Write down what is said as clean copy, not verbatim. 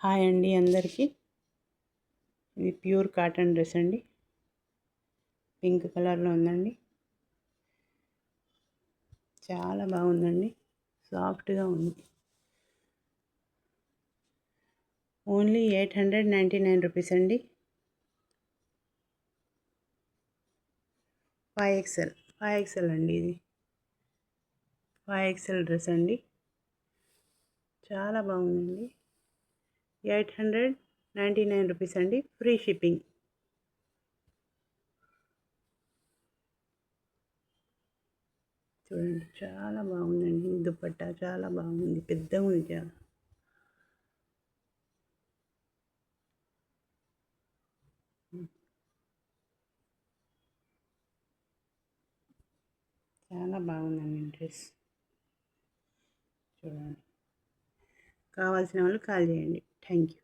Hi అండి అందరికీ. ఇది ప్యూర్ కాటన్ డ్రెస్ అండి. పింక్ కలర్లో ఉందండి. చాలా బాగుందండి. సాఫ్ట్గా ఉంది. ఓన్లీ 899 రూపీస్ అండి. 5XL అండి. ఇది 5XL డ్రెస్ అండి. చాలా బాగుందండి. 899 రూపీస్ అండి. Free shipping. చూడండి చాలా బాగుందండి. దుపట్టా చాలా బాగుంది. పెద్దగా ఉంది. చాలా బాగుందండి డ్రెస్. చూడండి. కావాల్సిన వాళ్ళు కాల్ చేయండి. Thank you.